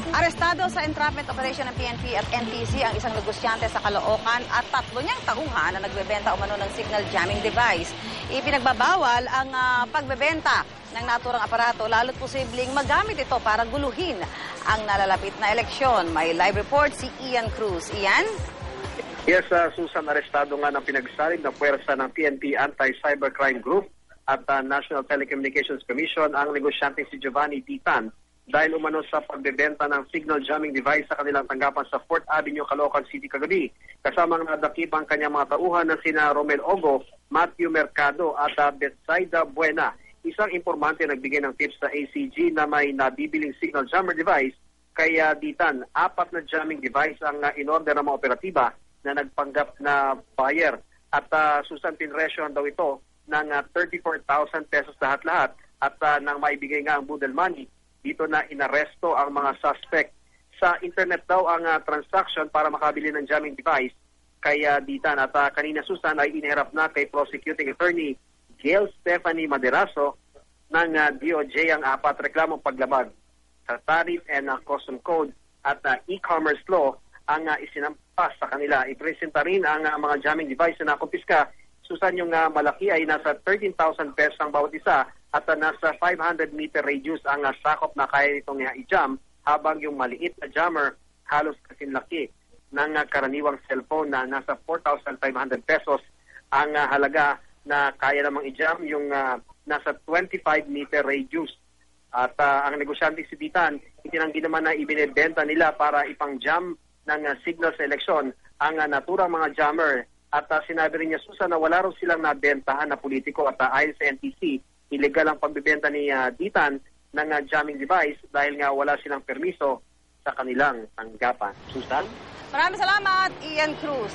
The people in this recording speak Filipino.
Arestado sa entrapment operation ng PNP at NTC ang isang negosyante sa Caloocan at 3 niyang tauhan na nagbebenta umano ng signal jamming device. Ipinagbabawal ang pagbebenta ng naturang aparato lalo't posibleng magamit ito para guluhin ang nalalapit na eleksyon. May live report si Ian Cruz. Ian? Yes, Susan, arestado nga ng pinagsalib na puwersa ng PNP Anti-Cybercrime Group at National Telecommunications Commission ang negosyante si Giovanni Titan dahil umano sa pagbebenta ng signal jamming device sa kanilang tanggapan sa 4th Avenue, Caloocan City kagabi. Kasama ng nadakip ang kanyang mga tauhan na sina Romel Ogo, Matthew Mercado at Betsaida Buena. Isang informante nagbigay ng tips sa ACG na may nabibiling signal jammer device kaya Titan, 4 na jamming device ang in-order ng mga operatiba na nagpanggap na buyer. At Susan, pinresyohan daw ito ng 34,000 pesos lahat-lahat at nang maibigay nga ang bundle money, dito na inaresto ang mga suspect. Sa internet daw ang transaction para makabili ng jamming device. Kaya Ditan at kanina Susan ay iniharap na kay prosecuting attorney Gail Stephanie Maderaso ng DOJ ang 4 reklamong paglabag sa Tariff and Custom Code at e-commerce law ang isinampas sa kanila. Ipresenta rin ang mga jamming device na nakumpiska. Susan, yung malaki ay nasa 13,000 pesos ang bawat isa at nasa 500-meter radius ang sakop na kaya itong i-jam, habang yung maliit na jammer halos kasinlaki ng karaniwang cellphone na nasa 4,500 pesos ang halaga na kaya namang i-jam yung nasa 25-meter radius. At ang negosyante si Titan, itinanggi naman na ibinebenta nila para ipang-jam ng signal sa eleksyon ang naturang mga jammer. At sinabi rin niya, Susan, na wala raw silang nabentahan na politiko at ayon sa NTC, illegal ang pagbibenta ni Titan ng jamming device dahil nga wala silang permiso sa kanilang tanggapan. Susan? Maraming salamat, Ian Cruz.